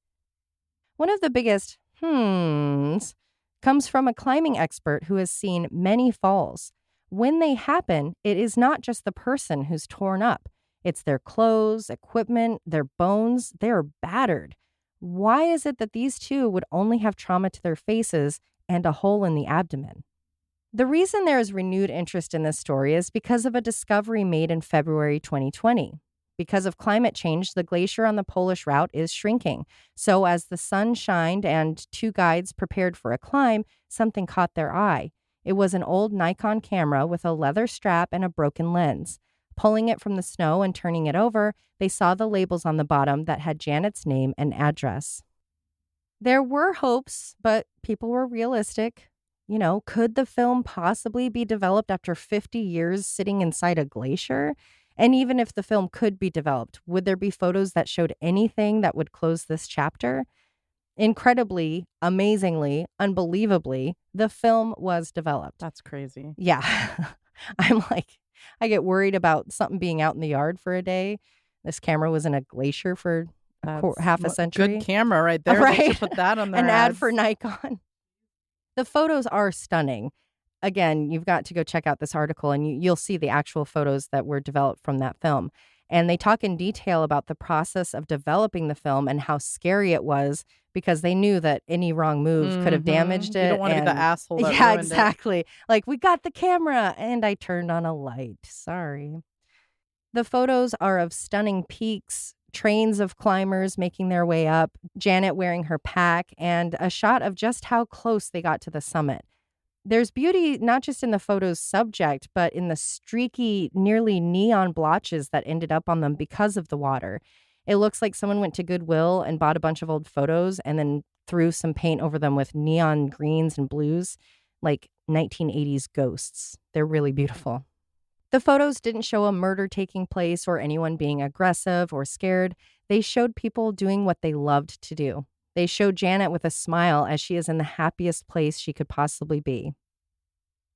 One of the biggest comes from a climbing expert who has seen many falls. When they happen, it is not just the person who's torn up. It's their clothes, equipment, their bones. They are battered. Why is it that these two would only have trauma to their faces and a hole in the abdomen? The reason there is renewed interest in this story is because of a discovery made in February 2020. Because of climate change, the glacier on the Polish route is shrinking. So as the sun shined and two guides prepared for a climb, something caught their eye. It was an old Nikon camera with a leather strap and a broken lens. Pulling it from the snow and turning it over, they saw the labels on the bottom that had Janet's name and address. There were hopes, but people were realistic. You know, could the film possibly be developed after 50 years sitting inside a glacier? And even if the film could be developed, would there be photos that showed anything that would close this chapter? Incredibly, amazingly, unbelievably, the film was developed. That's crazy. Yeah. I get worried about something being out in the yard for a day. This camera was in a glacier for half a century. Good camera right there. Right? They should put that on their An ads. ad for Nikon. The photos are stunning. again, you've got to go check out this article and you'll see the actual photos that were developed from that film. And they talk in detail about the process of developing the film and how scary it was because they knew that any wrong move could have damaged it. You don't want to be the asshole that yeah, ruined exactly. Like, we got the camera and I turned on a light. Sorry. The photos are of stunning peaks, trains of climbers making their way up, Janet wearing her pack, and a shot of just how close they got to the summit. There's beauty not just in the photo's subject, but in the streaky, nearly neon blotches that ended up on them because of the water. It looks like someone went to Goodwill and bought a bunch of old photos and then threw some paint over them with neon greens and blues, like 1980s ghosts. They're really beautiful. The photos didn't show a murder taking place or anyone being aggressive or scared. They showed people doing what they loved to do. They showed Janet with a smile as she is in the happiest place she could possibly be.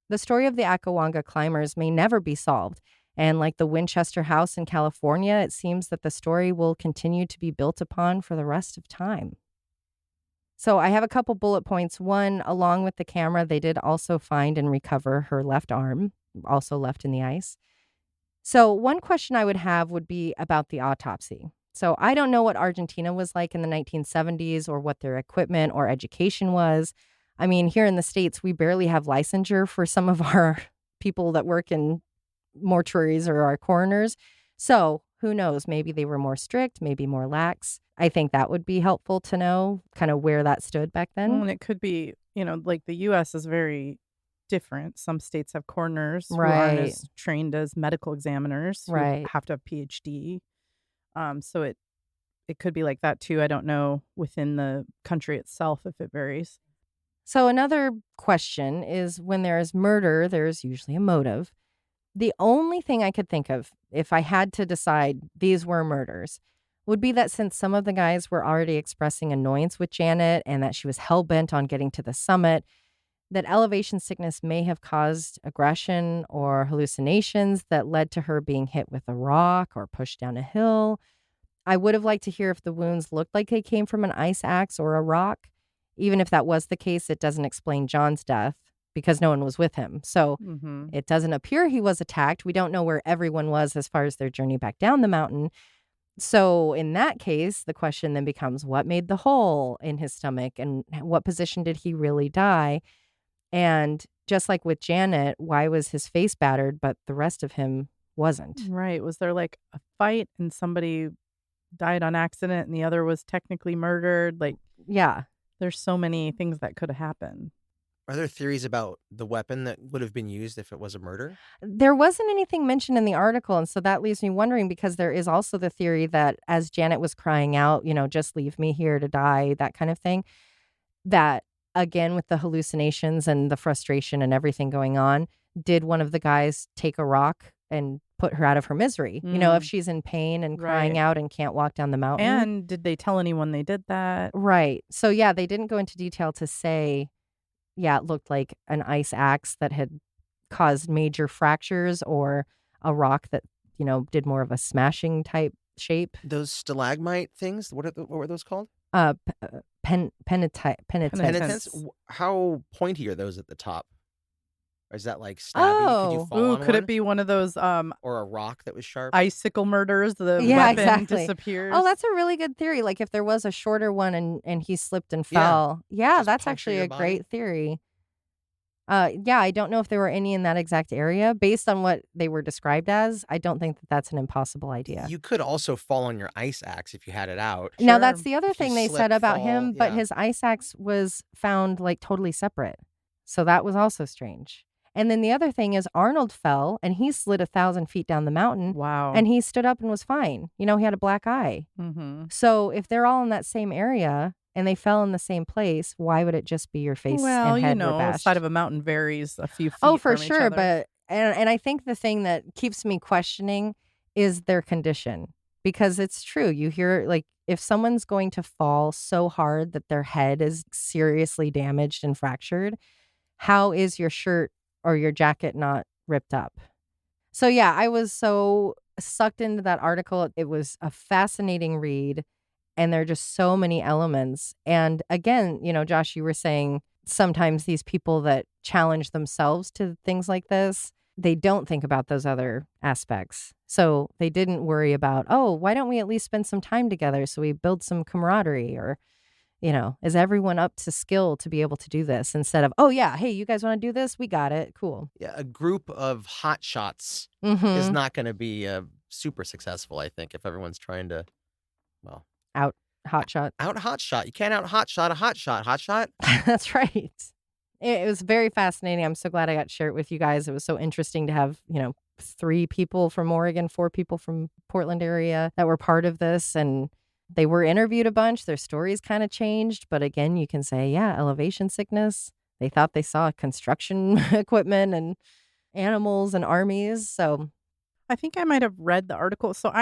The story of the Akawanga climbers may never be solved, and like the Winchester House in California, it seems that the story will continue to be built upon for the rest of time. So I have a couple bullet points. One, along with the camera, they did also find and recover her left arm, also left in the ice. So one question I would have would be about the autopsy. So I don't know what Argentina was like in the 1970s or what their equipment or education was. I mean, here in the States, we barely have licensure for some of our people that work in mortuaries or our coroners. So who knows? Maybe they were more strict, maybe more lax. I think that would be helpful to know kind of where that stood back then. Well, and it could be, like the U.S. is very different. Some states have coroners who aren't as trained as medical examiners who have to have PhD. So it could be like that too. I don't know within the country itself if it varies. So another question is, when there is murder, there's usually a motive. The only thing I could think of, if I had to decide these were murders, would be that since some of the guys were already expressing annoyance with Janet and that she was hell-bent on getting to the summit, that elevation sickness may have caused aggression or hallucinations that led to her being hit with a rock or pushed down a hill. I would have liked to hear if the wounds looked like they came from an ice axe or a rock. Even if that was the case, it doesn't explain John's death because no one was with him. So it doesn't appear he was attacked. We don't know where everyone was as far as their journey back down the mountain. So in that case, the question then becomes, what made the hole in his stomach and what position did he really die? And just like with Janet, why was his face battered, but the rest of him wasn't? Right. Was there like a fight and somebody died on accident and the other was technically murdered? Like, yeah, there's so many things that could have happened. Are there theories about the weapon that would have been used if it was a murder? There wasn't anything mentioned in the article. And so that leaves me wondering, because there is also the theory that as Janet was crying out, just leave me here to die, that kind of thing, that again, with the hallucinations and the frustration and everything going on, did one of the guys take a rock and put her out of her misery? If she's in pain and crying out and can't walk down the mountain. And did they tell anyone they did that? Right. So yeah, they didn't go into detail to say, it looked like an ice axe that had caused major fractures or a rock that, did more of a smashing type shape. Those stalagmite things, what were those called? Penitents. How pointy are those at the top? Or is that like stabby? Could you fall on could one? it be one of those or a rock that was sharp? Icicle murders? The weapon disappears. Oh, that's a really good theory. Like if there was a shorter one and he slipped and fell. Yeah, that's actually a great theory. I don't know if there were any in that exact area. Based on what they were described as, I don't think that that's an impossible idea. You could also fall on your ice axe if you had it out. Now, that's the other thing they said about him, but his ice axe was found like totally separate. So that was also strange. And then the other thing is Arnold fell and he slid 1,000 feet down the mountain. Wow. And he stood up and was fine. He had a black eye. Mm-hmm. So if they're all in that same area and they fell in the same place, why would it just be your face and head were bashed? The side of a mountain varies a few feet for from sure. each other. But and I think the thing that keeps me questioning is their condition. Because it's true. You hear, like, if someone's going to fall so hard that their head is seriously damaged and fractured, how is your shirt or your jacket not ripped up? So yeah, I was so sucked into that article. It was a fascinating read. And there are just so many elements. And again, Josh, you were saying sometimes these people that challenge themselves to things like this, they don't think about those other aspects. So they didn't worry about, oh, why don't we at least spend some time together so we build some camaraderie, or, is everyone up to skill to be able to do this, instead of, oh yeah, hey, you guys want to do this? We got it. Cool. Yeah, a group of hot shots is not going to be super successful, I think, if everyone's trying to, out hot shot. You can't out hot shot a hot shot. That's right. It was very fascinating. I'm so glad I got to share it with you guys. It was so interesting to have, 3 people from Oregon, 4 people from Portland area that were part of this. And they were interviewed a bunch. Their stories kind of changed. But again, you can say, yeah, elevation sickness. They thought they saw construction equipment and animals and armies. So I think I might have read the article. So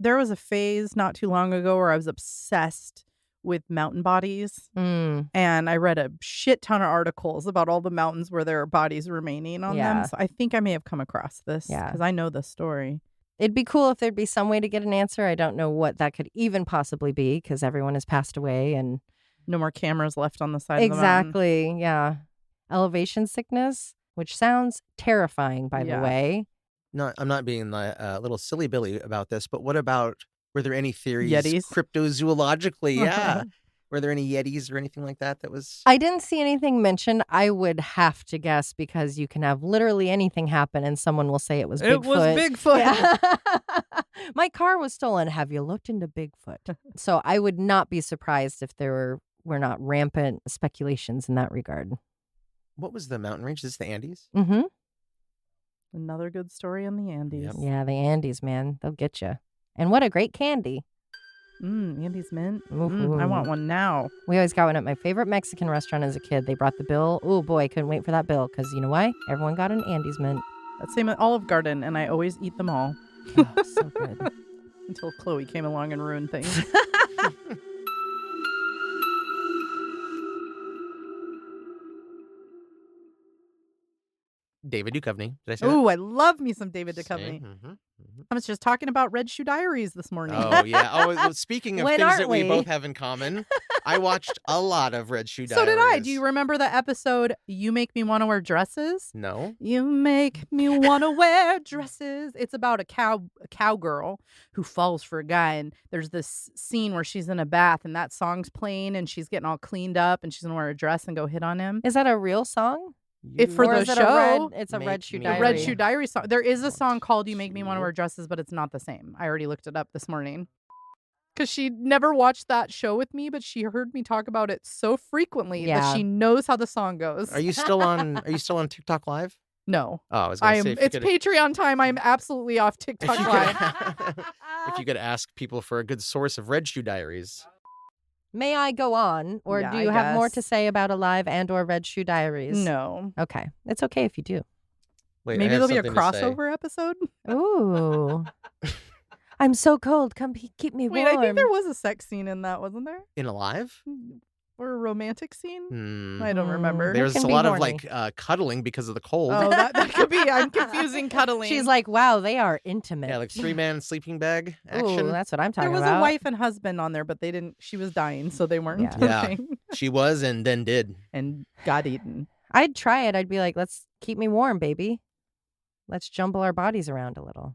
there was a phase not too long ago where I was obsessed with mountain bodies. And I read a shit ton of articles about all the mountains where there are bodies remaining on them. So I think I may have come across this because I know the story. It'd be cool if there'd be some way to get an answer. I don't know what that could even possibly be because everyone has passed away and no more cameras left on the side of the mountain. Exactly. Yeah. Elevation sickness, which sounds terrifying, by the way. No, I'm not being a little silly Billy about this, but what about, were there any theories Yetis? Cryptozoologically? Yeah. Were there any Yetis or anything like that was? I didn't see anything mentioned. I would have to guess because you can have literally anything happen and someone will say it was Bigfoot. It was Bigfoot. Yeah. My car was stolen. Have you looked into Bigfoot? So I would not be surprised if there were not rampant speculations in that regard. What was the mountain range? Is this the Andes? Mm-hmm. Another good story in the Andes. Yep. Yeah, the Andes, man. They'll get you. And what a great candy. Andes Mint. I want one now. We always got one at my favorite Mexican restaurant as a kid. They brought the bill. Oh, boy, I couldn't wait for that bill because you know why? Everyone got an Andes Mint. That same at Olive Garden, and I always eat them all. Oh, so good. Until Chloe came along and ruined things. David Duchovny. Did I say that? Ooh, I love me some David Duchovny. Mm-hmm. I was just talking about Red Shoe Diaries this morning. Oh, yeah. Well, speaking of When things aren't that we we? both have in common, I watched a lot of Red Shoe Diaries. So did I. Do you remember the episode, You Make Me Want to Wear Dresses? No. You make me want to wear dresses. It's about a cowgirl who falls for a guy. And there's this scene where she's in a bath and that song's playing and she's getting all cleaned up and she's going to wear a dress and go hit on him. Is that a real song? If for Or the is it show, it's a Make Red Shoe Me Diary. the Red Shoe Diary song. There is a song called You Make Me Want to Wear Dresses, but it's not the same. I already looked it up this morning. Because she never watched that show with me, but she heard me talk about it so frequently that she knows how the song goes. Are you still on TikTok Live? No. Oh, I was going to say. It's Patreon time. I'm absolutely off TikTok Live. If you could ask people for a good source of Red Shoe Diaries. May I go on, or Yeah, do you I have more guess. to say about Alive and or Red Shoe Diaries? No. Okay. It's okay if you do. Wait, Maybe I have there'll be a something to say. crossover episode. Ooh. I'm so cold. Come keep me warm. Wait, I think there was a sex scene in that, wasn't there? In Alive? Or a romantic scene? Hmm. I don't remember. There- There's can a be lot of horny. cuddling because of the cold. Oh, that could be. I'm confusing cuddling. She's like, wow, they are intimate. Yeah, like 3-man sleeping bag action. Ooh, that's what I'm there talking was about. a wife and husband on there, but they didn't. She was dying, so they weren't Yeah. touching She was and then did. and got eaten. I'd try it. I'd be like, let's keep me warm, baby. Let's jumble our bodies around a little.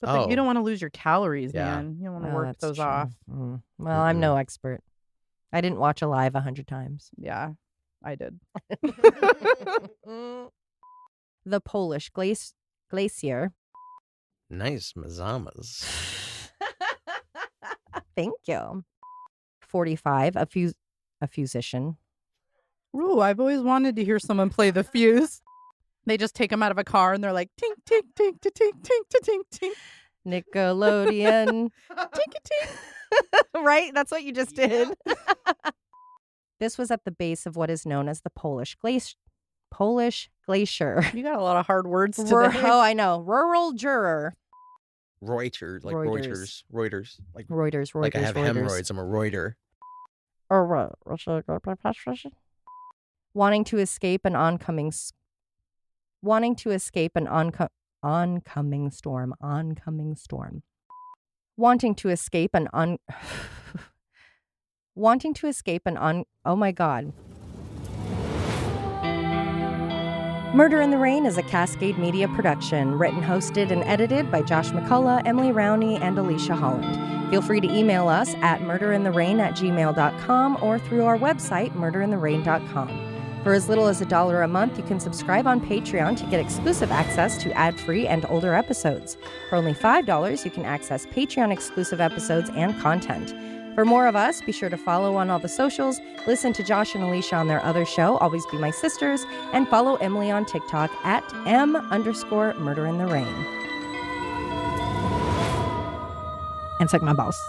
But Oh. you don't want to lose your calories, Yeah. man. You don't want to Oh, work that's those true. off. Well, I'm no expert. I didn't watch Alive 100 times. Yeah, I did. The Polish glacier. Nice mazamas. Thank you. 45, a musician. Ooh, I've always wanted to hear someone play the fuse. They just take them out of a car and they're like, tink, tink, tink, tink, tink, tink, tink, tink, Nickelodeon. tink, tink. Right? That's what you just did. This was at the base of what is known as the Polish glacier. You got a lot of hard words today. Oh, I know. Rural juror. Reuters, like Reuters. Reuters. Like Reuters. like I have Reuters. hemorrhoids. I'm a Reuter. Wanting to escape an oncoming storm. Oh my God. Murder in the Rain is a Cascade Media production, written, hosted, and edited by Josh McCullough, Emily Rowney, and Alicia Holland. Feel free to email us at murderintherain@gmail.com or through our website, murderintherain.com. For as little as $1 a month, you can subscribe on Patreon to get exclusive access to ad-free and older episodes. For only $5, you can access Patreon-exclusive episodes and content. For more of us, be sure to follow on all the socials, listen to Josh and Alicia on their other show, Always Be My Sisters, and follow Emily on TikTok at @M_Murder in the Rain. And suck my balls.